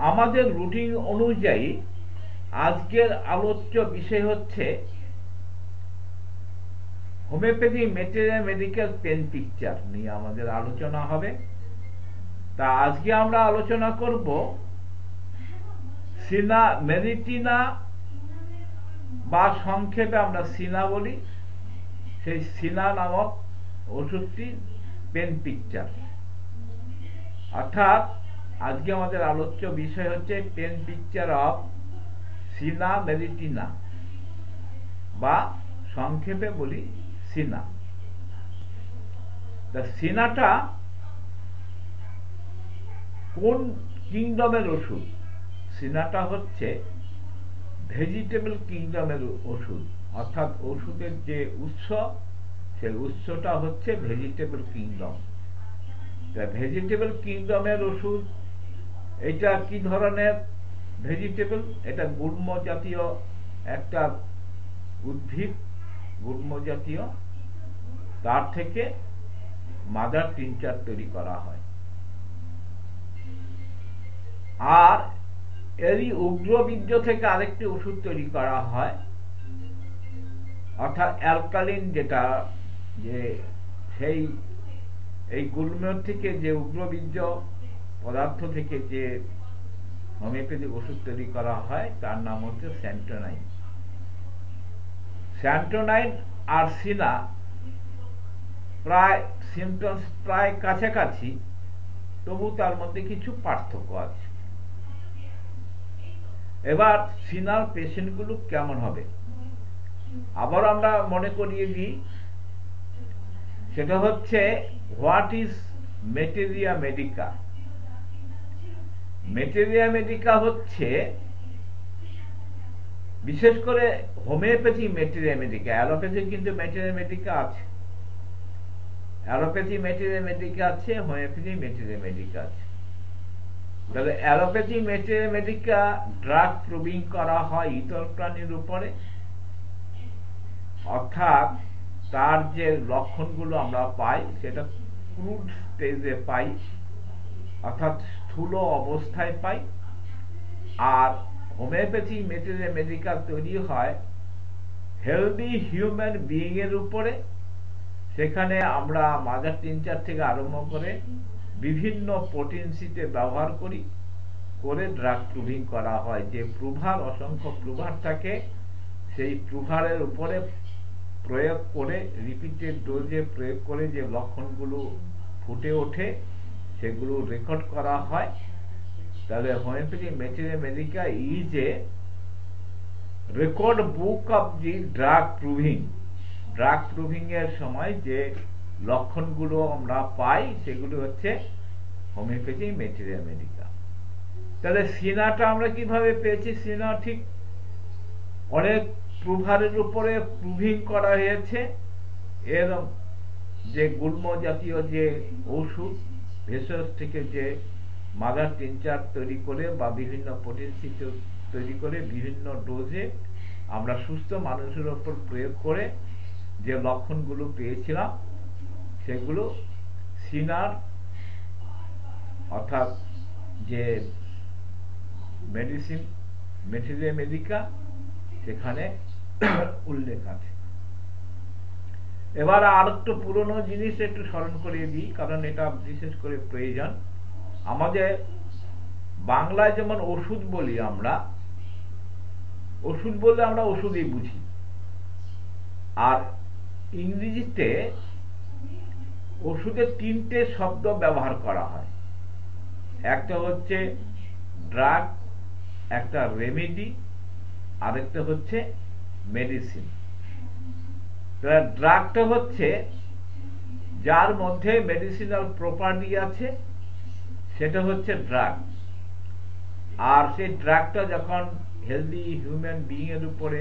আমাদের রুটিন অনুযায়ী আজকের আলোচ্য বিষয় হচ্ছে homeopathy material medical pen picture নিয়ে আমাদের আলোচনা হবে। তা আজকে আমরা আলোচনা করব সিনা মেরিটিনা বা সংক্ষেপে আমরা সিনা বলি, সেই সিনা নামক ওষুধটি পেন পিকচার। অর্থাৎ আজকে আমাদের আলোচ্য বিষয় হচ্ছে পেন পিকচার অফ সিনা মেরিটিনা বা সংক্ষেপে বলি সিনা। সিনাটা কোন কিংডমের ওষুধ? সিনাটা হচ্ছে ভেজিটেবল কিংডমের ওষুধ, অর্থাৎ ওষুধের যে উৎস সেই উৎসটা হচ্ছে ভেজিটেবল কিংডম। ভেজিটেবল কিংডমের ওষুধ এটা কি ধরনের ভেজিটেবল? এটা গুল্ম জাতীয় একটা উদ্ভিদ, গুল্ম জাতীয়, তার থেকে মাদার টিনচার তৈরি করা হয়। আর এরই উগ্রবীর্য থেকে আরেকটি ওষুধ তৈরি করা হয়, অর্থাৎ অ্যালকালিন, যেটা যে সেই এই গুল্মের থেকে যে উগ্রবীর্য পদার্থ থেকে যে হোমিওপ্যাথিক ওষুধ তৈরি করা হয় তার নাম হচ্ছে স্যান্টোনাইন। স্যান্টোনাইন আর সিনা প্রায় সিমটমস প্রায় কাছাকাছি, তবু তার মধ্যে কিছু পার্থক্য আছে। এবার সিনার পেশেন্টগুলো কেমন হবে আবার আমরা মনে করিয়ে দিই। সেটা হচ্ছে what is materia medica. Materia medica হচ্ছে বিশেষ করে হোমিওপ্যাথি ম্যাটেরিয়া মেডিকা। অ্যালোপ্যাথি কিন্তু ম্যাটেরিয়া মেডিকা আছে, অ্যালোপ্যাথি ম্যাটেরিয়া মেডিকা আছে, হোমিওপ্যাথি ম্যাটেরিয়া মেডিকা আছে। তাহলে allopathy materia medica drug proving করা হয় ইতর প্রাণীর উপরে, অর্থাৎ তার যে লক্ষণগুলো আমরা পাই সেটা ক্রুড স্টেজে পাই, অর্থাৎ স্থূল অবস্থায় পাই। আর হোমিওপ্যাথি ম্যাটেরিয়া মেডিকা তৈরি হয় হেলদি হিউম্যান বিইং এর উপরে। সেখানে আমরা মাদার টিনচার থেকে আরম্ভ করে বিভিন্ন পোটেন্সিতে ব্যবহার করে ড্রাগ প্রুভিং করা হয়। যে প্রুভার, অসংখ্য প্রুভার থাকে, সেই প্রুভারের উপরে প্রয়োগ করে রিপিটেড ডোজে প্রয়োগ করে যে লক্ষণগুলো ফুটে ওঠে সেগুলো রেকর্ড করা হয়। তাহলে homeopathy materia medica is a record book of the drug proving. Drug proving এর সময় যে লক্ষণগুলো আমরা পাই সেগুলো হচ্ছে হোমিওপ্যাথি ম্যাটেরিয়া মেডিকা। তাহলে সিনাটা আমরা কিভাবে পেয়েছি? সিনা ঠিক অনেক প্রুভারের উপরে প্রুভিং করা হয়েছে। এর যে গুল্ম জাতীয় যে ঔষধ ভেষজ থেকে যে মাদার টিনচার তৈরি করে বা বিভিন্ন পোটেন্সি তৈরি করে বিভিন্ন ডোজে আমরা সুস্থ মানুষের উপর প্রয়োগ করে যে লক্ষণগুলো পেয়েছিলাম সেগুলো সিনার অর্থাৎ যে মেডিসিন ম্যাটেরিয়া মেডিকা সেখানে উল্লেখ আছে। এবার আর একটু পুরনো জিনিস একটু স্মরণ করিয়ে দিই, কারণ এটা বিশেষ করে প্রয়োজন। আমাদের বাংলায় যেমন ওষুধ বলি, আমরা ওষুধ বললে আমরা ওষুধই বুঝি। আর ইংরেজিতে ওষুধের তিনটে শব্দ ব্যবহার করা হয়। একটা হচ্ছে ড্রাগ, একটা রেমেডি, আরেকটা হচ্ছে মেডিসিন। ড্রাগটা হচ্ছে যার মধ্যে মেডিসিনাল প্রপার্টি আছে সেটা হচ্ছে ড্রাগ। আর সেই ড্রাগটা যখন হেলদি হিউম্যান বিইং এর উপরে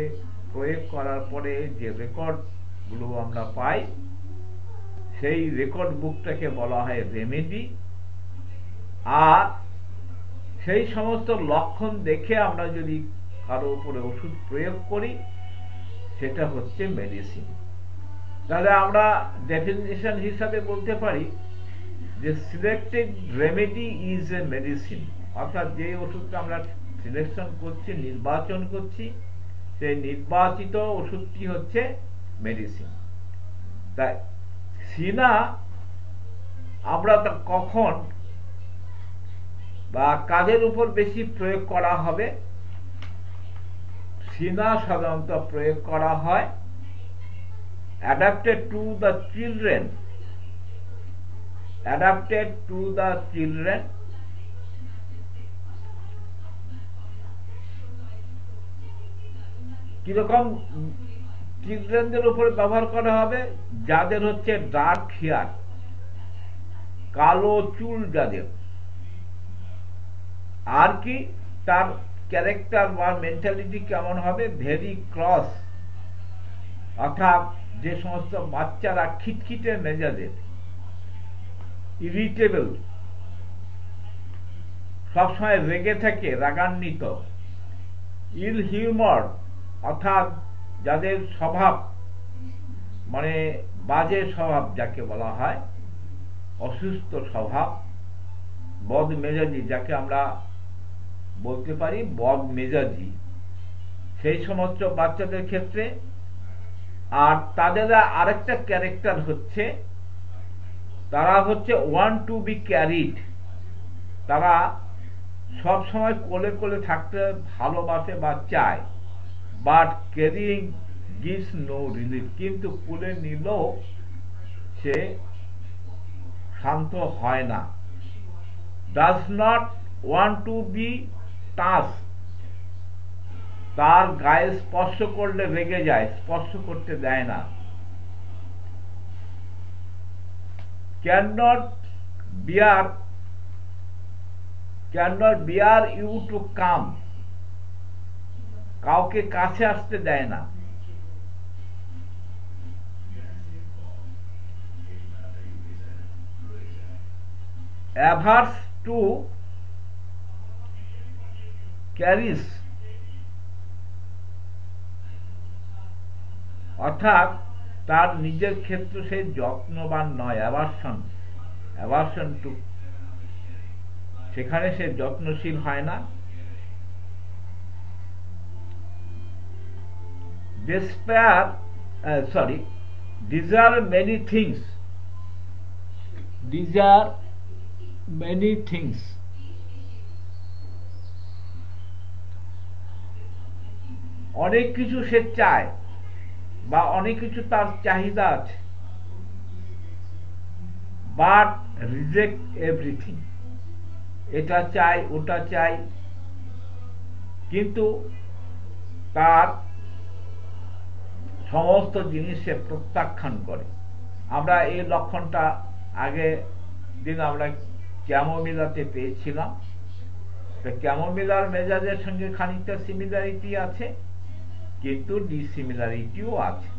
প্রয়োগ করার পরে যে রেকর্ড গুলো আমরা পাই সেই রেকর্ড বুকটাকে বলা হয় রেমেডি। আর সেই সমস্ত লক্ষণ দেখে আমরা যদি কারো উপরে ওষুধ প্রয়োগ করি সেটা হচ্ছে মেডিসিন। তাহলে আমরা ডেফিনিশন হিসাবে বলতে পারি যে selected remedy is a medicine. অর্থাৎ যে ওষুধটা আমরা সিলেকশন করছি, নির্বাচন করছি, সেই নির্বাচিত ওষুধটি হচ্ছে মেডিসিন। তাই সিনা আমরা কখন বা কাদের উপর বেশি প্রয়োগ করা হবে? সিনা সাধারণত প্রয়োগ করা হয় adapted to the children, কিরকম চিলড্রেনদের উপরে ব্যবহার করা হবে? যাদের হচ্ছে ডার্ক হেয়ার, কালো চুল যাদের, আর কি তার ক্যারেক্টার বা মেন্টালিটি কেমন হবে? ভেরি ক্রস, অর্থাৎ যে সমস্ত বাচ্চারা খিটখিটে মেজাজের, ইরিটেবল, সবসময় রেগে থাকে, রাগান্বিত, ইল হিউমার, অর্থাৎ যাদের স্বভাব মানে বাজে স্বভাব যাকে বলা হয়, অসুস্থ স্বভাব, বদমেজাজি যাকে আমরা বলতে পারি বদমেজাজি, সেই সমস্ত বাচ্চাদের ক্ষেত্রে। আর তাদের আরেকটা ক্যারেক্টার হচ্ছে তারা হচ্ছে ওয়ান্ট টু বি ক্যারিড, তারা সব সময় কোলে কোলে থাকতে ভালোবাসে বা চায়, but carrying gives no relief, কিন্তু কোলে নিলেও সে শান্ত হয় না। Does not want to be touch, তার গায়ে স্পর্শ করলে রেগে যায়, স্পর্শ করতে দেয় না। cannot bear you to come, কাউকে কাছে আসতে দেয় না। averse to carries, অর্থাৎ তার নিজের ক্ষেত্রে সে যত্নবান নয়, অ্যাভারশন টু, সেখানে সে যত্নশীল হয় না। desire many things, অনেক কিছু সে চায় বা অনেক কিছু তার চাহিদা আছে, বাট রিজেক্ট এভরিথিং, এটা চাই ওটা চাই, কিন্তু তার সমস্ত জিনিস সে প্রত্যাখ্যান করে। আমরা এই লক্ষণটা আগে দিন আমরা ক্যামোমিলাতে পেয়েছিলাম। ক্যামোমিলার মেজাজের সঙ্গে খানিকটা সিমিলারিটি আছে, কিন্তু ডিসিমিলারিটিও আছে।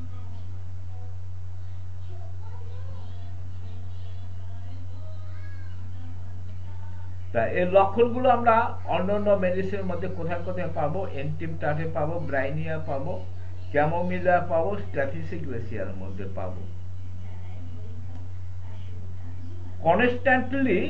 তা এই লক্ষণগুলো আমরা অন্যান্য মেডিসিনের মধ্যে কোথায় কোথায় পাবো? এন্টিমটাটে পাবো, ব্রাইনিয়া পাবো, ক্যামোমিলা পাবো, স্ট্র্যাটিসিগ্লেসিয়ার মধ্যে পাবো। Constantly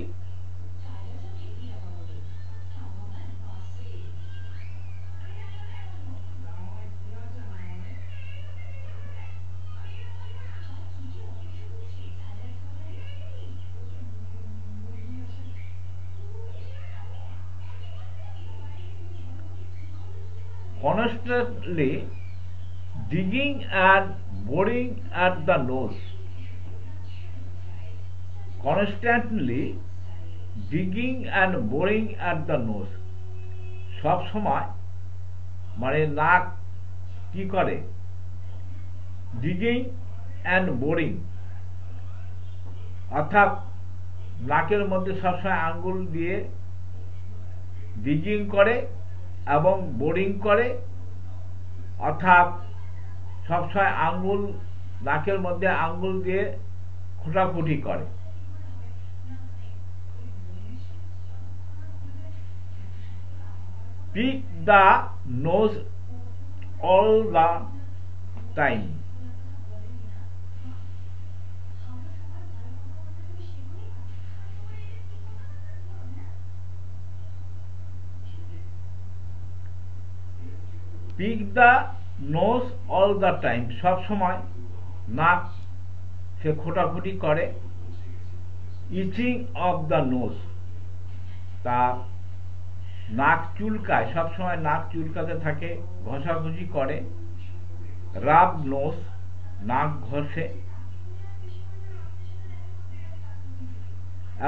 digging and boring at the nose, constantly digging and boring at the nose, সব সময় মানে নাক কি করে? digging and boring, অর্থাৎ নাকের মধ্যে সবসময় আঙ্গুল দিয়ে ডিগিং করে এবং বোরিং করে, অর্থাৎ সবসময় আঙ্গুল নাকের মধ্যে আঙ্গুল দিয়ে খোঁটাখুটি করে। Pick the nose all the time, pick the nose all the time, সব সময় নাক সে খোটাখুটি করে। ইচিং অফ দ্য নোজ, তার নাক চুলকায়, সবসময় নাক চুলকাতে থাকে, ঘষাঘষি করে। রাব নোজ, নাক ঘষে।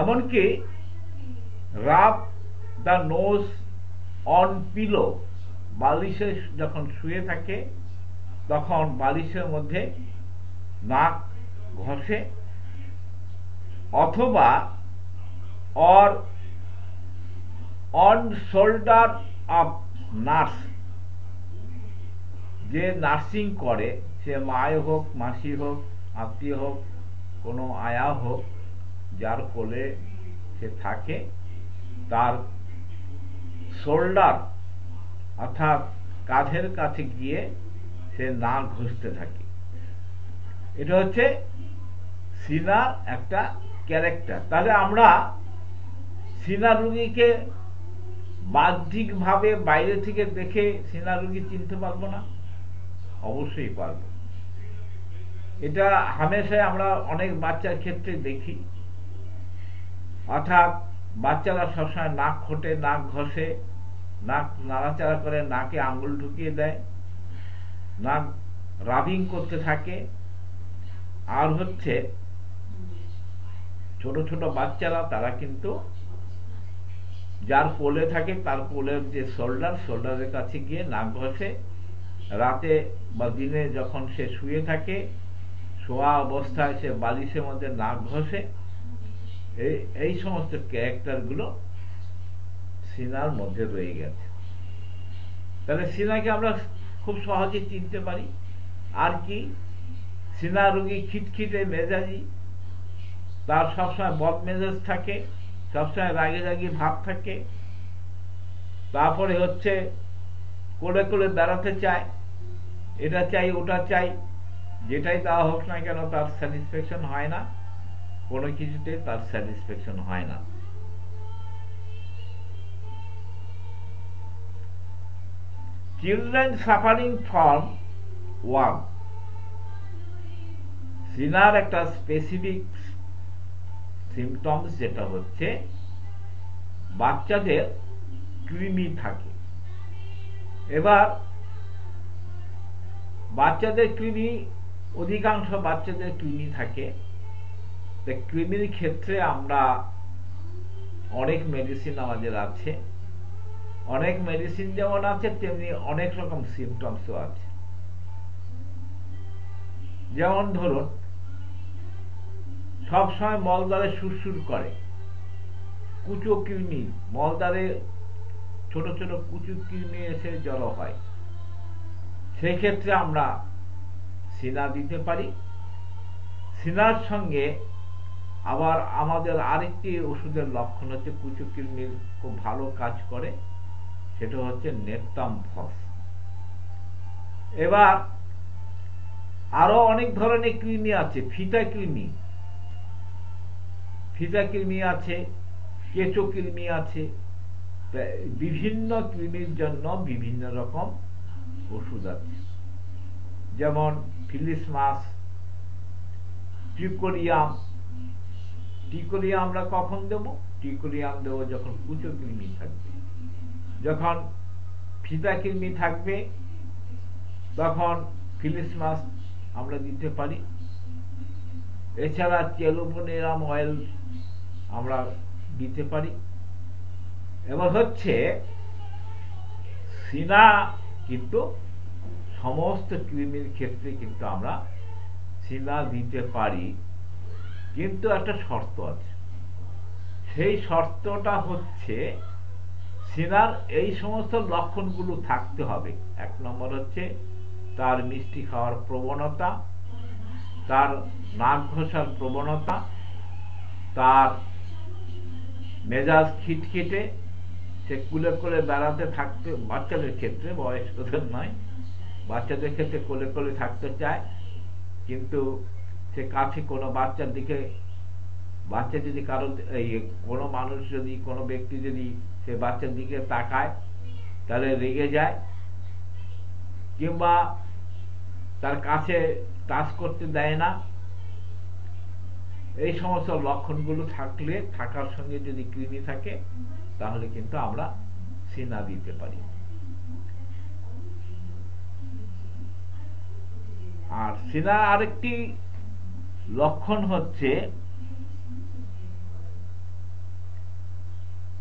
এমনকি রাব দ্য নোজ অন পিলো, বালিশে যখন শুয়ে থাকে তখন বালিশের মধ্যে নাক ঘষে। অথবা or on shoulder of nurse, যে নার্সিং করে, সে মায় হোক, মাসি হোক, আত্মীয় হোক, কোনো আয়া হোক, যার কোলে সে থাকে, তার শোল্ডার অর্থাৎ কাঁধের কাছে গিয়ে সে নাক ঘষতে থাকে। এটা হচ্ছে সিনার একটা ক্যারেক্টার। তাহলে আমরা সিনা রোগীকে বাহ্যিকভাবে বাইরে থেকে দেখে সিনা রোগী চিনতে পারবো না? অবশ্যই পারবো। এটা হামেশাই আমরা অনেক বাচ্চার ক্ষেত্রে দেখি, অর্থাৎ বাচ্চারা সবসময় নাক খোটে, নাক ঘষে, নাক নাড়াচাড়া করে, নাকে আঙ্গুল ঢুকিয়ে দেয়, নাক রাবিং করতে থাকে। আর হচ্ছে ছোট ছোট বাচ্চারা, তারা কিন্তু যার কোলে থাকে তার কোলের যে শোল্ডারের কাছে গিয়ে নাক ঘষে। রাতে বা দিনে যখন সে শুয়ে থাকে, শোয়া অবস্থায় সে বালিশের মধ্যে নাক ঘষে। এই সমস্ত ক্যারেক্টারগুলো সিনার মধ্যে রয়ে গেছে। তাহলে সিনাকে আমরা খুব সহজে চিনতে পারি। আর কি, সিনা রোগী খিটখিটে মেজাজি, তার সবসময় বদ মেজাজ থাকে, সবসময় রাগে রাগে ভাব থাকে। তারপরে হচ্ছে কোলে কোলে বেড়াতে চায়, এটা চাই ওটা চাই, যেটাই দেওয়া হোক না কেন তার স্যাটিসফ্যাকশন হয় না, কোনো কিছুতে তার স্যাটিসফ্যাকশন হয় না। চিলড্রেন সাফারিং ফ্রম ওয়ার্ম, সিনার একটা স্পেসিফিক সিমটমস যেটা হচ্ছে বাচ্চাদের কৃমি থাকে। এবার বাচ্চাদের কৃমি, অধিকাংশ বাচ্চাদের কৃমি থাকে। কৃমির ক্ষেত্রে আমরা অনেক মেডিসিন আমাদের আছে, অনেক মেডিসিন যেমন আছে তেমনি অনেক রকম সিমটমসও আছে। যেমন ধরুন, সবসময় মলদ্বারে সুরসুর করে, কুচো কৃমি, মলদ্বারে ছোট ছোট কুচো কৃমি এসে জড়ো হয়, সেই ক্ষেত্রে আমরা সিনা দিতে পারি। সিনার সঙ্গে আবার আমাদের আরেকটি ওষুধের লক্ষণ হচ্ছে, কুচো কৃমির খুব ভালো কাজ করে, সেটা হচ্ছে নেপ্তামফস। এবার আরো অনেক ধরনের কৃমি আছে। ফিতা কৃমি আছে, কেঁচো কৃমি আছে। বিভিন্ন কৃমির জন্য বিভিন্ন রকম ওষুধ আছে। যেমন ফিলিসমাস, টিকোরিয়াম। টিকোরিয়াম আমরা কখন দেব? টিকোরিয়াম দেব যখন কুচো কৃমি থাকবে। যখন ফিতা কৃমি থাকবে তখন ফিলিসমাস আমরা দিতে পারি। এছাড়া টেলোফোনেরাম অয়েল আমরা দিতে পারি। এবার হচ্ছে সিনা কিন্তু সমস্ত কৃমির ক্ষেত্রে কিন্তু আমরা সিনা দিতে পারি, কিন্তু একটা শর্ত আছে। সেই শর্তটা হচ্ছে সিনার এই সমস্ত লক্ষণগুলো থাকতে হবে। এক নম্বর হচ্ছে তার মিষ্টি খাওয়ার প্রবণতা, তার নাক ঘষার প্রবণতা, তার মেজাজ খিটখিটে, সে কোলে কোলে বেড়াতে থাকতে, বাচ্চাদের ক্ষেত্রে, বয়স্কদের নয়, বাচ্চাদের ক্ষেত্রে কোলে কোলে থাকতে চায়, কিন্তু সে কাছে কোনো বাচ্চার দিকে, বাচ্চা যদি কারো, কোনো মানুষ যদি, কোনো ব্যক্তি যদি সে বাচ্চার দিকে তাকায় তাহলে রেগে যায়। কিংবা তার কাছে টাচ করতে দেয় না, এই সমস্ত লক্ষণগুলো থাকার সঙ্গে যদি কৃমি থাকে তাহলে কিন্তু আমরা সিনা দিতে পারি। আর সিনার আরেকটি লক্ষণ হচ্ছে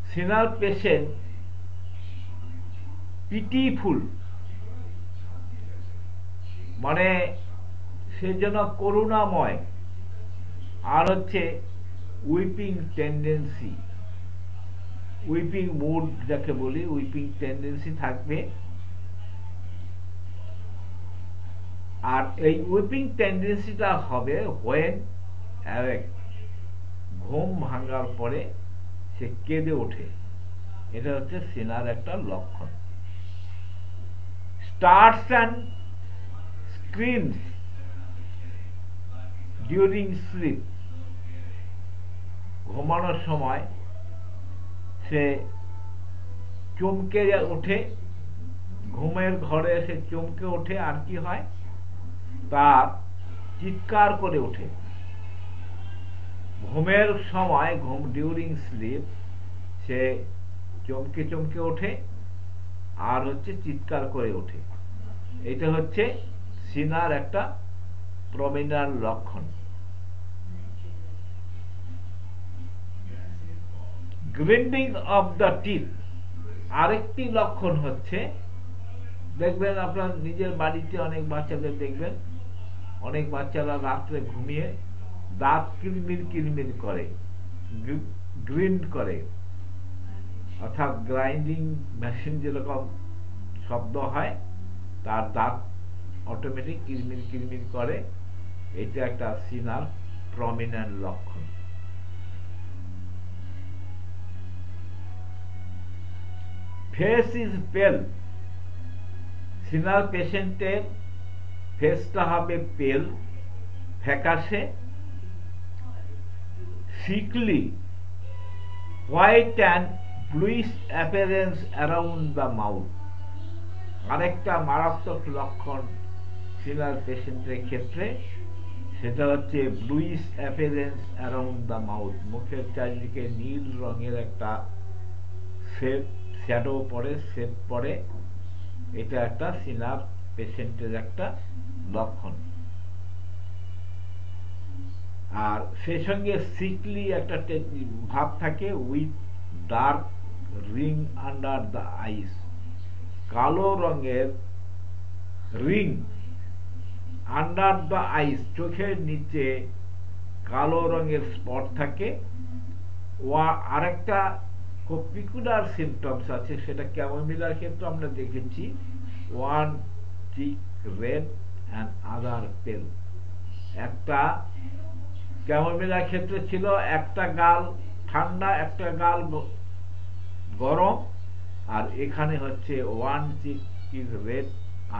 সিনার পেশেন্ট পিটিফুল, মানে সে যেন করুণাময়, আর হচ্ছে উইপিং টেন্ডেন্সি, উইপিং মুড যাকে বলি, উইপিং টেন্ডেন্সি থাকবে। আর এই উইপিং টেন্ডেন্সিটা হবে হোয়েন অ্যাওয়েক, ঘুম ভাঙার পরে সে কেঁদে ওঠে, এটা হচ্ছে সিনার একটা লক্ষণ। Starts and screams during slip, ঘুমানোর সময় সে চমকে ওঠে, ঘুমের ঘরে সে চমকে ওঠে, আর কি হয় তার চিৎকার করে ওঠে। ঘুমের সময় ডিউরিং স্লিপ সে চমকে চমকে ওঠে আর হচ্ছে চিৎকার করে ওঠে, এটা হচ্ছে সিনার একটা প্রমিনেন্ট লক্ষণ। গ্রিন্ডিং অফ দ্য টিথ আরেকটি লক্ষণ হচ্ছে, দেখবেন আপনার নিজের বাড়িতে অনেক বাচ্চাদের দেখবেন, অনেক বাচ্চারা রাত্রে ঘুমিয়ে দাঁত কিলমিল কিলমিল করে, গ্রিন্ড করে, অর্থাৎ গ্রাইন্ডিং মেশিন যেরকম শব্দ হয় তার দাঁত অটোমেটিক কিলমিল কিলমিল করে, এটা একটা সিনার প্রমিনেন্ট লক্ষণ। ফেস ইজ পেল, সিনার পেশেন্টের ফেসটা হবে পেল, ফ্যাকাশে, sickly, white and bluish appearance around the mouth। আরেকটা মারাত্মক লক্ষণ সিনার পেশেন্টের ক্ষেত্রে, সেটা হচ্ছে bluish appearance around the mouth, মুখের চারিদিকে নীল রঙের একটা শ্যাডো পড়ে, শেপ পড়ে, এটা একটা সিনার পেশেন্টের একটা লক্ষণ। আর সেই সঙ্গে সিকলি একটা ভাব থাকে, with dark ring under the eyes, কালো রঙের রিং আন্ডার দ্য আইস, চোখের নিচে কালো রঙের স্পট থাকে। আরেকটা খুব পিকুলার সিমটমস আছে, সেটা ক্যামোমিলার ক্ষেত্রে আমরা দেখেছি, one cheek red and other pale. একটা ক্যামোমিলার ক্ষেত্রে ছিল একটা গাল ঠান্ডা, একটা গাল গরম, আর এখানে হচ্ছে one chick is red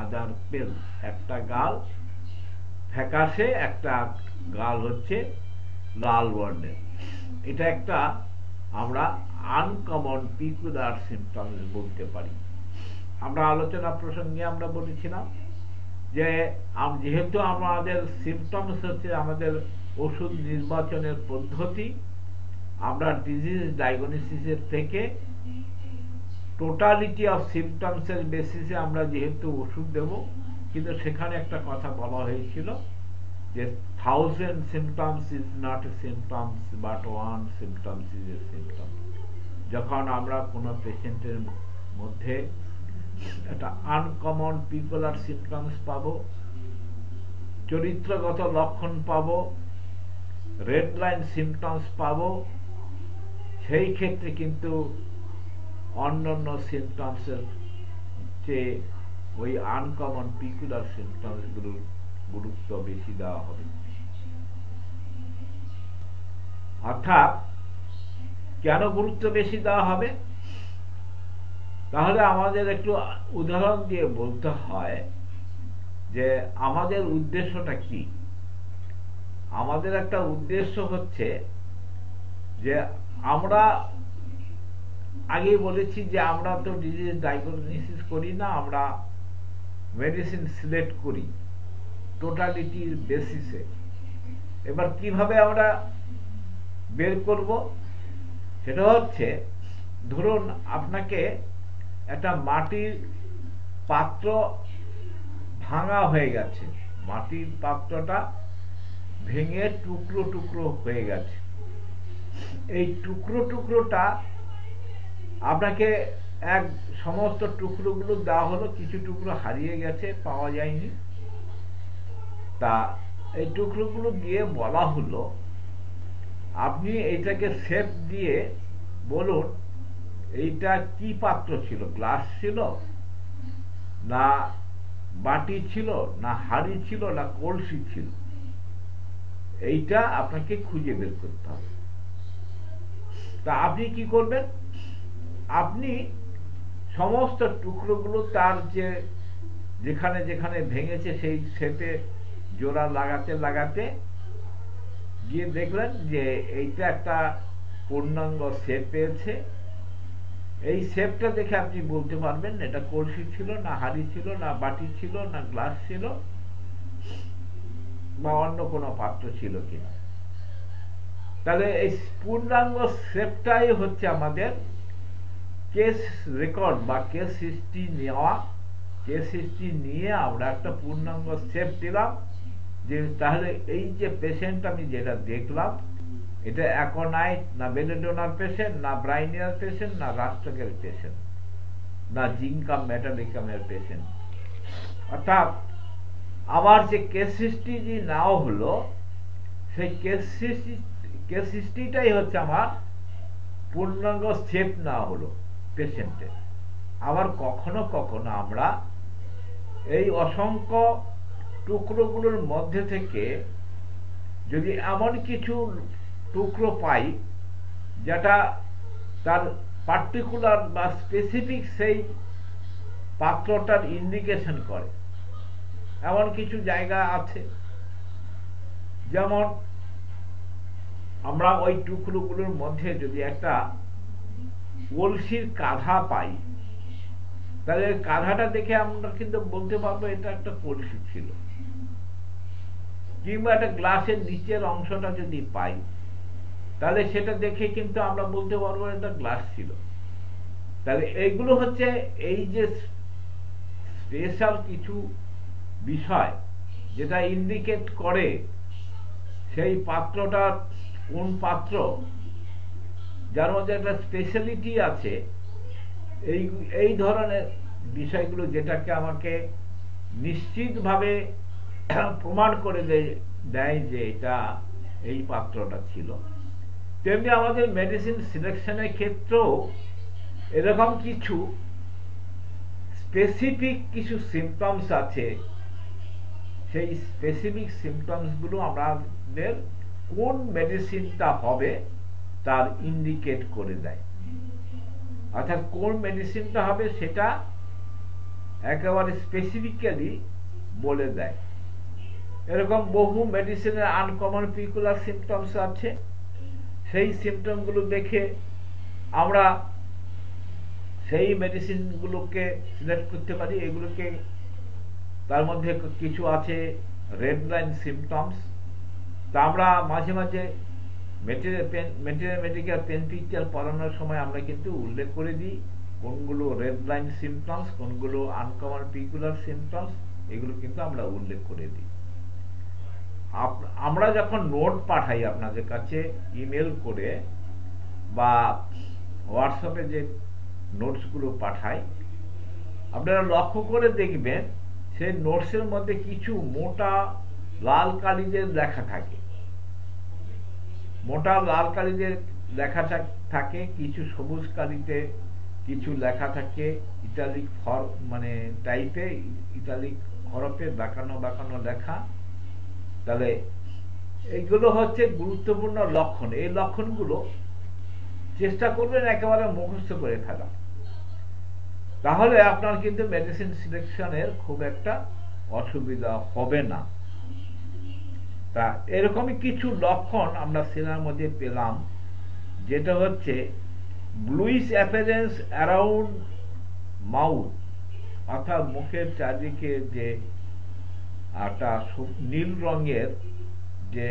other pale, একটা গাল ফ্যাকাশে, একটা গাল হচ্ছে লাল বর্ণের। এটা একটা আমরা আনকমন পিকুলার সিমটমস বলতে পারি। আমরা আলোচনা প্রসঙ্গে আমরা বলেছিলাম যে যেহেতু আমাদের সিমটমস হচ্ছে আমাদের ওষুধ নির্বাচনের পদ্ধতি, আমরা ডিজিজ ডায়াগনোসিসের থেকে টোটালিটি অফ সিমটমসের বেসিসে আমরা যেহেতু ওষুধ দেব, কিন্তু সেখানে একটা কথা বলা হয়েছিল যে 1000 symptoms is not a symptoms but one symptoms is a symptom। যখন আমরা কোনো পেশেন্টের মধ্যে একটা আনকমন পিকুলার সিমটমস পাবো, চরিত্রগত লক্ষণ পাবো, রেড লাইন সিমটমস পাবো, সেই ক্ষেত্রে কিন্তু অন্যান্য সিমটমসের চেয়ে ওই আনকমন পিকুলার সিমটমসগুলোর গুরুত্ব বেশি দেওয়া হবে। অর্থাৎ কেন গুরুত্ব বেশি দেওয়া হবে, তাহলে আমাদের একটু উদাহরণ দিয়ে বলতে হয় যে আমাদের উদ্দেশ্যটা কি। আমাদের একটা উদ্দেশ্য হচ্ছে যে আমরা আগেই বলেছি যে আমরা তো ডিজিজ ডায়াগনোসিস করি না, আমরা মেডিসিন সিলেক্ট করি টোটালিটির বেসিসে। এবার কিভাবে আমরা বের করব, সেটা হচ্ছে ধরুন আপনাকে একটা মাটির পাত্র ভাঙা হয়ে গেছে, মাটির পাত্রটা ভেঙে টুকরো টুকরো হয়ে গেছে। এই টুকরো টুকরোটা আপনাকে সমস্ত টুকরোগুলো দেওয়া হলো, কিছু টুকরো হারিয়ে গেছে, পাওয়া যায়নি। তা এই টুকরোগুলো দিয়ে বলা হলো আপনি এইটাকে শেপ দিয়ে বলুন এইটা কি পাত্র ছিল, গ্লাস ছিল না বাটি ছিল না হাঁড়ি ছিল না কলসি ছিল, এইটা আপনাকে খুঁজে বের করতে হবে। তা আপনি কি করবেন, আপনি সমস্ত টুকরোগুলো তার যেখানে যেখানে ভেঙেছে সেই শেপে জোড়া লাগাতে লাগাতে গিয়ে দেখলেন যে এইটা একটা পূর্ণাঙ্গ শেপ পেয়েছে। এই শেপটা দেখে আপনি বলতে পারবেন এটা কলসি ছিল না হাঁড়ি ছিল না বাটি ছিল না গ্লাস ছিল বা অন্য কোনো পাত্র ছিল কিনা। তাহলে এই পূর্ণাঙ্গ শেপটাই হচ্ছে আমাদের কেস রেকর্ড বা কেস হিস্ট্রি নেওয়া। কেস হিস্ট্রি নিয়ে আমরা একটা পূর্ণাঙ্গ শেপ দিলাম যে তাহলে এই যে পেশেন্ট আমি যেটা দেখলাম এটা অ্যাকোনাইট না বেলেডোনার পেশেন্ট না ব্রাইনিয়ার পেশেন্ট না রাস্ট্রকের পেশেন্ট না জিঙ্কাম মেটালিকামের পেশেন্ট। অর্থাৎ আমার যে কেস হিস্ট্রি যে নেওয়া হলো সেই কেস হিস্ট্রিটাই হচ্ছে আমার পূর্ণাঙ্গ শেপ নেওয়া হলো পেশেন্টের। আবার কখনো কখনো আমরা এই অসংখ্য টুকরোগুলোর মধ্যে থেকে যদি এমন কিছু টুকরো পাই যেটা তার পার্টিকুলার বা স্পেসিফিক সেই পাত্রটার ইন্ডিকেশন করে, এমন কিছু জায়গা আছে। যেমন আমরা ওই টুকরোগুলোর মধ্যে যদি একটা কলসির কাঁধা পাই তাহলে কাঁধাটা দেখে আমরা কিন্তু বলতে পারবো এটা একটা কলসি ছিল, কিংবা একটা গ্লাসের নিচের অংশটা যদি পাই তাহলে সেটা দেখে কিন্তু আমরা বলতে পারবো এটা গ্লাস ছিল। তাহলে এইগুলো হচ্ছে এই যে স্পেশাল কিছু বিষয় যেটা ইন্ডিকেট করে সেই পাত্রটা কোন পাত্র, যার মধ্যে একটা স্পেশালিটি আছে। এই ধরনের বিষয়গুলো যেটাকে আমাকে নিশ্চিতভাবে প্রমাণ করে দেয় যে এটা এই পাত্রটা ছিল। তেমনি আমাদের মেডিসিন সিলেকশনের ক্ষেত্রেও এরকম কিছু স্পেসিফিক কিছু সিমটমস আছে, সেই স্পেসিফিক সিমটমসগুলো আমাদের কোন মেডিসিনটা হবে তার ইন্ডিকেট করে দেয়। অর্থাৎ কোন মেডিসিনটা হবে সেটা একেবারে স্পেসিফিক্যালি বলে দেয়। এরকম বহু মেডিসিনের আনকমন পিকুলার সিমটমস আছে, সেই সিমটমগুলো দেখে আমরা সেই মেডিসিনগুলোকে সিলেক্ট করতে পারি। এগুলোকে তার মধ্যে কিছু আছে রেড লাইন সিমটমস। তা আমরা মাঝে মাঝে মেডিকেল পেন পিকচার পড়ানোর সময় আমরা কিন্তু উল্লেখ করে দিই কোনগুলো রেড লাইন সিমটমস, কোনগুলো আনকমন পিকুলার সিমটমস, এগুলো কিন্তু আমরা উল্লেখ করে দিই। আমরা যখন নোট পাঠাই আপনাদের কাছে ইমেল করে বা হোয়াটসঅ্যাপে যে নোটসগুলো পাঠাই, আপনারা লক্ষ্য করে দেখবেন সেই নোটসের মধ্যে কিছু মোটা লাল কালিতে লেখা থাকে, মোটা লাল কালিতে লেখা থাকে, কিছু সবুজ কালিতে কিছু লেখা থাকে, ইটালিক মানে টাইপে ইটালিক হরফে বাঁকানো লেখা। তাহলে এইগুলো হচ্ছে গুরুত্বপূর্ণ লক্ষণ। এই লক্ষণগুলো চেষ্টা করবেন একেবারে মুখস্থ করে ফেলা, তাহলে আপনার কিন্তু মেডিসিন সিলেকশনের খুব একটা অসুবিধা হবে না। তা এরকমই কিছু লক্ষণ আমরা সিনার মধ্যে পেলাম, যেটা হচ্ছে ব্লুইশ অ্যাপিয়ারেন্স অ্যারাউন্ড মাউথ, অর্থাৎ মুখের চারদিকে যে একটা নীল রঙের যে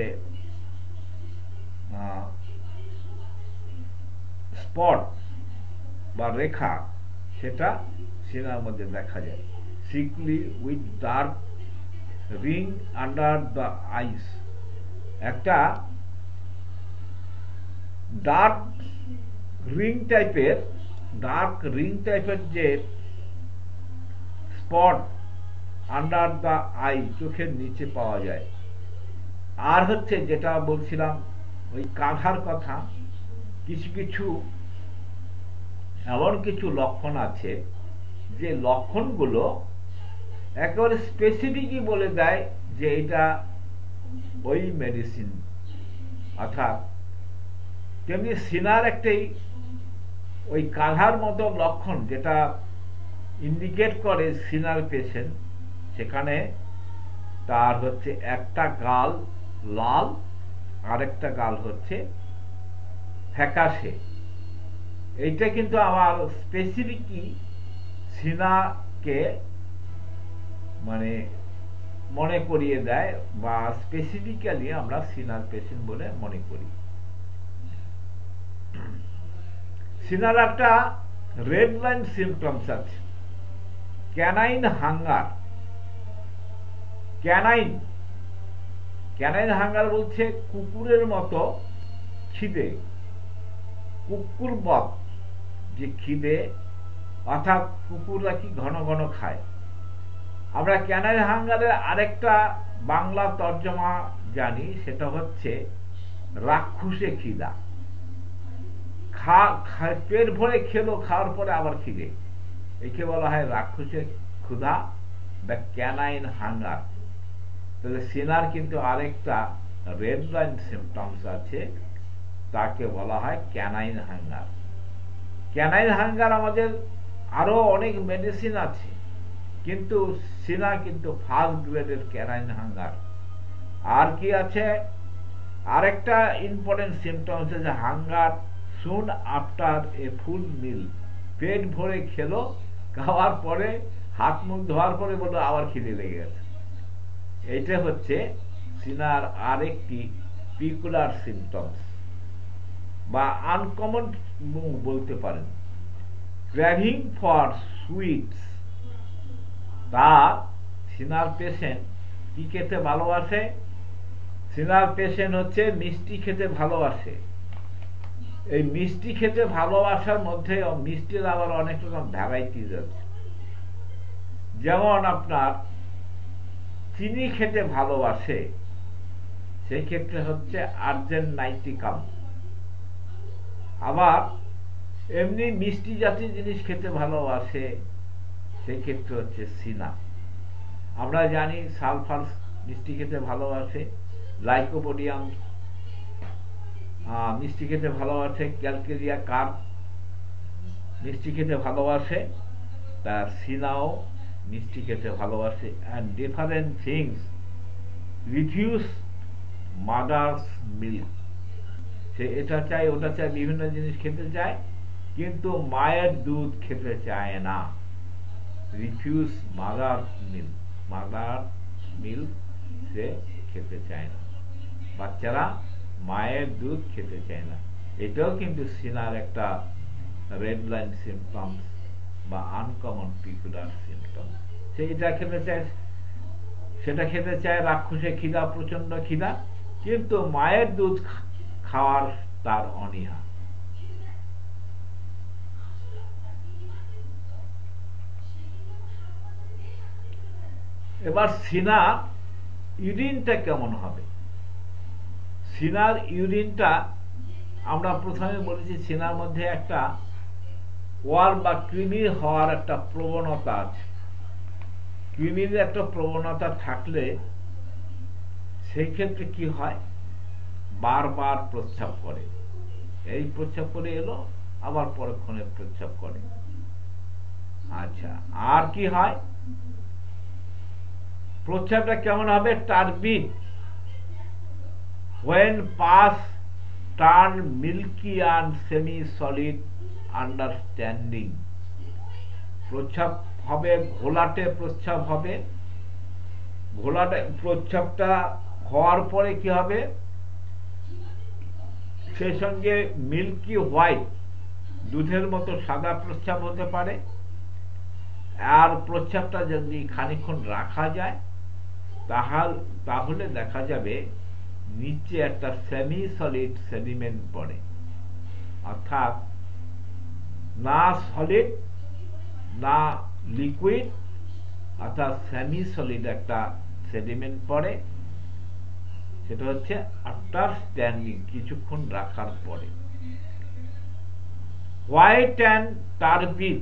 স্পট বা রেখা, সেটা সিনার মধ্যে দেখা যায়। Sickly with dark ring under the eyes, একটা ডার্ক রিং টাইপের যে স্পট আন্ডার দ্য আই, চোখের নিচে পাওয়া যায়। আর হচ্ছে যেটা বলছিলাম ওই কাঁধার কথা, কিছু কিছু এমন কিছু লক্ষণ আছে যে লক্ষণগুলো একেবারে স্পেসিফিকই বলে দেয় যে এটা ওই মেডিসিন। অর্থাৎ তেমনি সিনার একটাই ওই কাঁধার মতো লক্ষণ যেটা ইন্ডিকেট করে সিনার পেশেন্ট, সেখানে তার হচ্ছে একটা গাল লাল আর একটা গাল হচ্ছে ফ্যাকাশে। এইটা কিন্তু আমার স্পেসিফিকই সিনাকে মানে মনে করিয়ে দেয়, বা স্পেসিফিক্যালি আমরা সিনার পেশেন্ট বলে মনে করি। সিনার একটা রেড লাইন সিমটমস আছে। ক্যানাইন হাঙ্গার, ক্যানাইন হাঙ্গার বলছে কুকুরের মতো খিদে, কুকুরবৎ যে খিদে, অর্থাৎ কুকুররা কি ঘন ঘন খায়। আমরা ক্যানাইন হাঙ্গারের আরেকটা বাংলা তর্জমা জানি, সেটা হচ্ছে রাক্ষসে খিদা। পেট ভরে খেলো, খাওয়ার পরে আবার খিদে, একে বলা হয় রাক্ষসে ক্ষুধা বা ক্যানাইন হাঙ্গার। তাহলে সিনার কিন্তু আরেকটা রেড লাইন সিমটমস আছে, তাকে বলা হয় ক্যানাইন হাঙ্গার। ক্যানাইন হাঙ্গার আমাদের আরো অনেক মেডিসিন আছে, কিন্তু সিনা কিন্তু ফার্স্ট গ্রেডের ক্যানাইন হাঙ্গার। আর কি আছে, আরেকটা ইম্পর্টেন্ট সিমটমস আছে হাঙ্গার সুন আফটার এ ফুল মিল। পেট ভরে খেলো, খাওয়ার পরে হাত মুখ ধোয়ার পরে বললো আবার খিদে লেগে গেছে। এইটা হচ্ছে সিনার আরেকটি পিকুলার সিমটমস বা আনকমন বলতে পারেন। ক্র্যাভিং ফর সুইটস, তার সিনার পেশেন্ট কি খেতে ভালোবাসে? সিনার পেশেন্ট হচ্ছে মিষ্টি খেতে ভালোবাসে। এই মিষ্টি খেতে ভালোবাসার মধ্যে মিষ্টির আবার অনেক রকম ভ্যারাইটিস আছে। যেমন আপনার চিনি খেতে ভালোবাসে, সেই ক্ষেত্রে হচ্ছে আর্জেন্টাইটিকাম। আবার এমনি মিষ্টি জাতীয় জিনিস খেতে ভালোবাসে, সেই ক্ষেত্রে হচ্ছে সিনা। আমরা জানি সালফার মিষ্টি খেতে ভালোবাসে, লাইকোপোডিয়াম মিষ্টি খেতে ভালোবাসে, ক্যালকেরিয়া কার্প মিষ্টি খেতে ভালোবাসে, তার সিনাও মিষ্টি খেতে ভালোবাসে। And different things refuse mother's milk, সে এটা চায় ওটা চায়, বিভিন্ন জিনিস খেতে চায়, কিন্তু মায়ের দুধ খেতে চায় না। রিফিউজ মাদার মিল্ক সে খেতে চায় না, বাচ্চারা মায়ের দুধ খেতে চায় না। এটাও কিন্তু সিনার একটা রেড লাইন সিমটমস বা আনকমন পিকুলার সিমটম। সে এটা খেতে চায়, সেটা খেতে চায়, রাক্ষসে খিদা, প্রচন্ড খিদা, কিন্তু মায়ের দুধ খাওয়ার তার অনীহা। এবার সিনা ইউরিনটা কেমন হবে? সিনার ইউরিনটা আমরা প্রথমে বলেছি, সিনার মধ্যে একটা ওয়ার্ম বা কৃমির হওয়ার একটা প্রবণতা আছে। কৃমির একটা প্রবণতা থাকলে সেই ক্ষেত্রে কি হয়, বারবার প্রস্রাব করে। এই প্রস্রাব করে এলো, আবার পরক্ষণে প্রস্রাব করে। আচ্ছা, আর কি হয়? প্রস্রাবটা কেমন হবে? টার্বিড, when pus turn milky and semi solid understanding। প্রস্রাব হবে, ঘোলাটে প্রস্রাব হবে। ঘোলাটে প্রস্রাবটা হওয়ার পরে কি হবে, সেই সঙ্গে মিল্কি হোয়াইট, দুধের মতো সাদা প্রস্রাব হতে পারে। আর প্রস্রাবটা যদি খানিকক্ষণ রাখা যায় তাহলে দেখা যাবে নিচে একটা সেমি সলিড সেডিমেন্ট পড়ে, অর্থাৎ না সলিড না লিকুইড, অর্থাৎ সেমি সলিড একটা সেডিমেন্ট পড়ে। সেটা হচ্ছে আফটার স্ট্যান্ডিং, কিছুক্ষণ রাখার পরে। হোয়াইট অ্যান্ড টারবিড,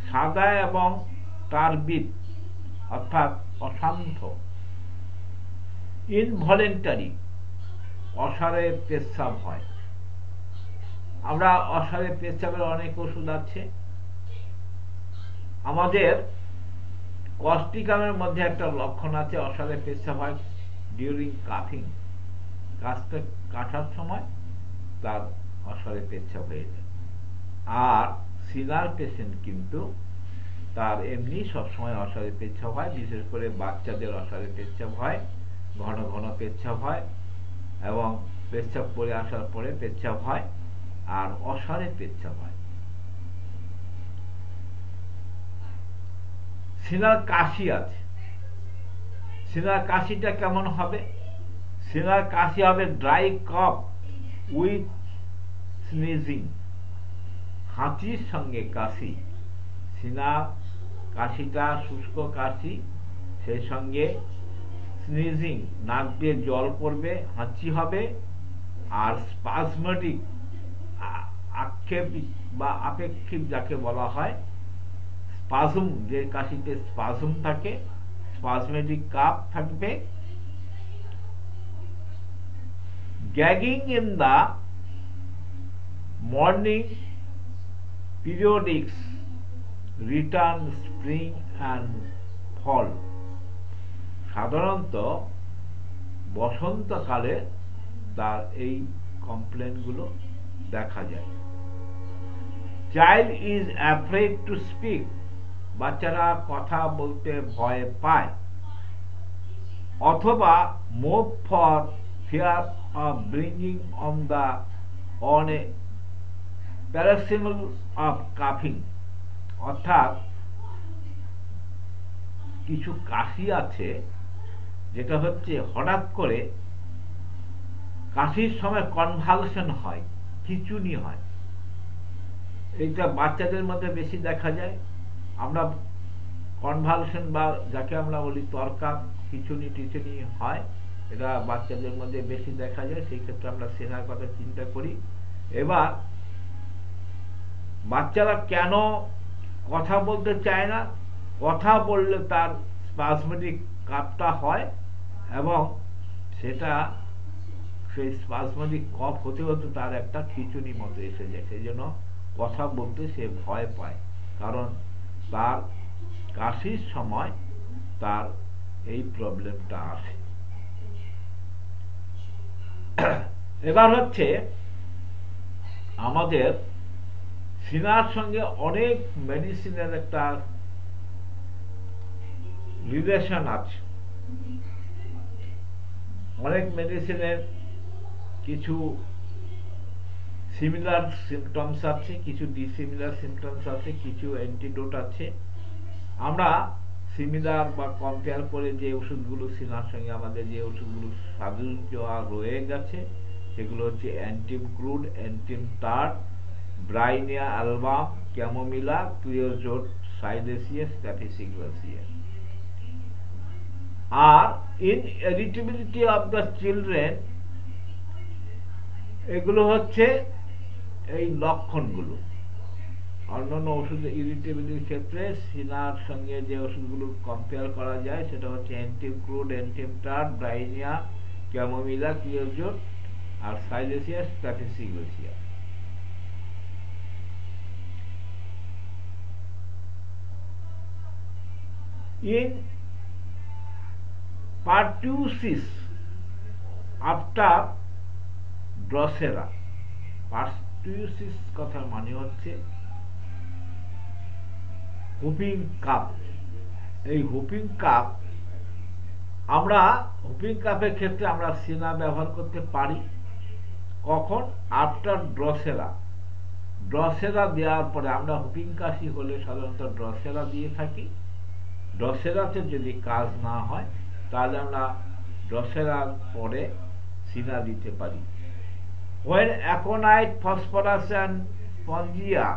সাদা এবং টারবিড অর্থাৎ অশান্ত। ইনভলেন্টারি, অসারে পেচ্ছাব হয়। আমরা অসারে পেচ্ছাবের অনেক ওষুধ আছে। আমাদের কস্টিকামের মধ্যে একটা লক্ষণ আছে, অসারে পেচ্ছাব হয় ডিউরিং কাফিং, কাশার সময় তার অসারে পেচ্ছাব হয়ে যায়। আর সিনার পেশেন্ট কিন্তু তার এমনি সবসময় অসারে পেচ্ছাব হয়, বিশেষ করে বাচ্চাদের অসারে পেচ্ছাব হয়, ঘন ঘন পেচ্ছাব হয় এবং পেচ্ছাব করে আসার পরে পেচ্ছাব হয় আর অসারে পেচ্ছাব হয়। সিনার কাশি আছে। সিনার কাশিটা কেমন হবে? সিনার কাশি হবে ড্রাই কফ উইথ স্নিজিং, হাঁচির সঙ্গে কাশি। সিনার কাশিটা শুষ্ক কাশি, সেই সঙ্গে স্নিজিং, নাক দিয়ে জল পড়বে, হাঁচি হবে, আর স্পাজমেটিক, আক্ষেপিক বা আপেক্ষিক যাকে বলা হয়, স্পাজম, যে কাশিতে স্পাজম থাকে, স্পাজমেটিক কাপ থাকবে। Gagging in the morning periodic, return spring and fall. সাধারণত বসন্তকালে তার এই কমপ্লেনগুলো দেখা যায়। Child is afraid to speak, বাচ্চারা কথা বলতে ভয় পায়, অথবা move for fear of bringing on a paroxysm of কাফিং, অর্থাৎ কিছু কাশি আছে যেটা হচ্ছে হঠাৎ করে কাশির সময় কনভালশন হয়, খিঁচুনি হয়। এইটা বাচ্চাদের মধ্যে বেশি দেখা যায়। আমরা কনভালশন বা যাকে আমরা বলি তরকার, খিঁচুনি টিচুনি হয়, এটা বাচ্চাদের মধ্যে বেশি দেখা যায়। সেই ক্ষেত্রে আমরা সিনার কথা চিন্তা করি। এবার বাচ্চারা কেন কথা বলতে চায় না? কথা বললে তার স্পাজমেটিক কাপটা হয় এবং সেটা সেই স্পাজমেটিক কফ হতে হতে তার একটা খিঁচুনি মতো এসে যায়। সেই জন্য কথা বলতে সে ভয় পায়, কারণ তার কাশির সময় তার এই প্রবলেমটা আসে। এবার হচ্ছে আমাদের সিনার সঙ্গে অনেক মেডিসিনের একটা রিলেশন আছে। অনেক মেডিসিনের কিছু সিমিলার সিমটমস আছে, কিছু ডিসিমিলার সিমটমস আছে, কিছু অ্যান্টিডোট আছে। আমরা সিমিলার বা কম্পেয়ার করে যে ওষুধগুলো সিনার সঙ্গে আমাদের যে ওষুধগুলো সাজুজ্য রয়ে গেছে সেগুলো হচ্ছে antim crud, antim tart, bryonia album, chamomilla, kreosote, silicea, staphysagria. আর in irritability of the children, এগুলো হচ্ছে এই লক্ষণগুলো। অন্যান্য ওষুধ ইরিটেবিলিটির ক্ষেত্রে সিনার সঙ্গে যে ওষুধগুলো কম্পেয়ার করা যায় সেটা হচ্ছে antim crud, antim tart, bryonia, chamomilla, kreosote আর silicea, staphysagria. In pertussis after drosera, pertussis কথার মানে হচ্ছে হুপিং কাপ। এই হুপিং কাপ আমরা হুপিং কাপের ক্ষেত্রে আমরা সিনা ব্যবহার করতে পারি কখন? আফটার ড্রসেরা। ড্রসেরা দেওয়ার পরে আমরা হুপিং কাশি হলে সাধারণত ড্রসেরা দিয়ে থাকি। ড্রসেরাতে যদি কাজ না হয় তাহলে আমরা ড্রসেরার পরে সিনা দিতে পারি। When aconite, phosphorus and spongia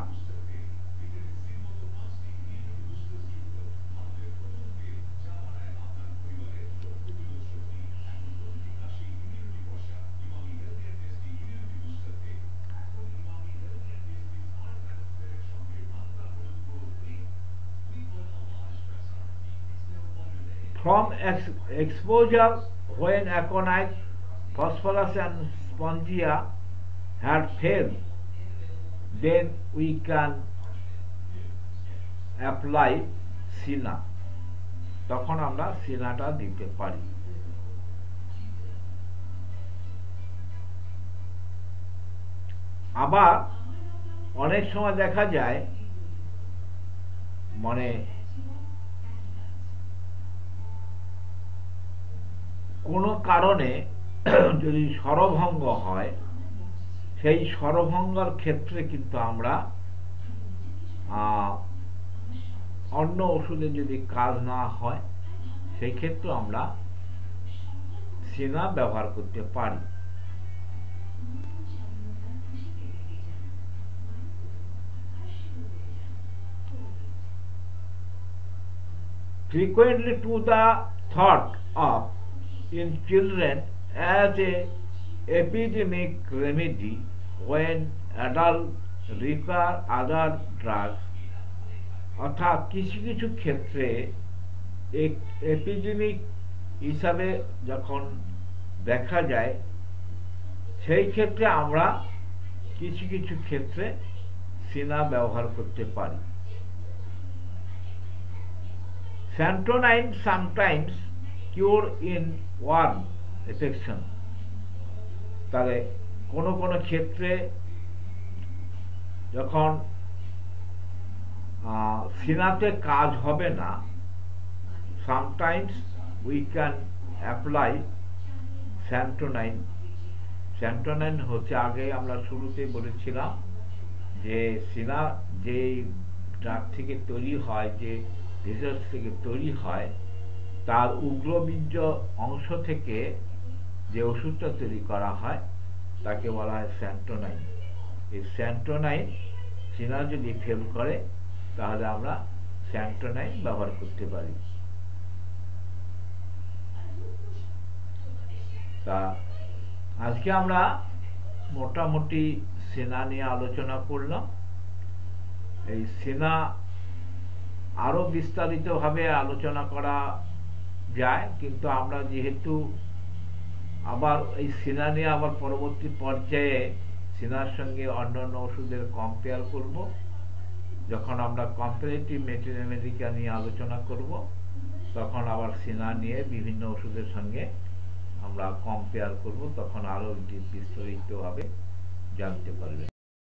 from exposure, when aconite, phosphorus and spongia had failed, then we can apply সিনা। তখন আমরা সিনাটা দিতে পারি। আবার অনেক সময় দেখা যায় মানে কোনো কারণে যদি স্বরভঙ্গ হয়, সেই স্বরভঙ্গের ক্ষেত্রে কিন্তু আমরা অন্য ওষুধে যদি কাজ না হয় সেই ক্ষেত্রে আমরা সিনা ব্যবহার করতে পারি। Frequently to the thought of in children as a epidemic remedy when adults require other drugs, অর্থাৎ কিছু কিছু ক্ষেত্রে এপিডেমিক হিসাবে যখন দেখা যায় সেই ক্ষেত্রে আমরা কিছু কিছু ক্ষেত্রে সিনা ব্যবহার করতে পারি। Santonine sometimes cure in worm infection। তাহলে কোনো কোনো ক্ষেত্রে যখন সিনাতে কাজ হবে না, sometimes we can apply santonine। santonine হচ্ছে আগে আমরা শুরুতেই বলেছিলাম যে সিনা যে ড্রাগ থেকে তৈরি হয়, যে ভেষজ থেকে তৈরি হয়, তার উগ্রবীর্য অংশ থেকে যে ওষুধটা তৈরি করা হয় তাকে বলা হয় স্যান্টোনাইন। এই স্যান্টোনাইন সিনা যদি ফেল করে তাহলে আমরা স্যান্টোনাইন ব্যবহার করতে পারি। তা আজকে আমরা মোটামুটি সিনা নিয়ে আলোচনা করলাম। এই সিনা আরো বিস্তারিতভাবে আলোচনা করা যায়, কিন্তু আমরা যেহেতু আবার এই সিনা নিয়ে আবার পরবর্তী পর্যায়ে সিনার সঙ্গে অন্যান্য ওষুধের কম্পেয়ার করব, যখন আমরা কম্পারেটিভ মেডিকেল নিয়ে আলোচনা করব তখন আবার সিনা নিয়ে বিভিন্ন ওষুধের সঙ্গে আমরা কম্পেয়ার করব, তখন আরো বিস্তারিতভাবে জানতে পারবেন।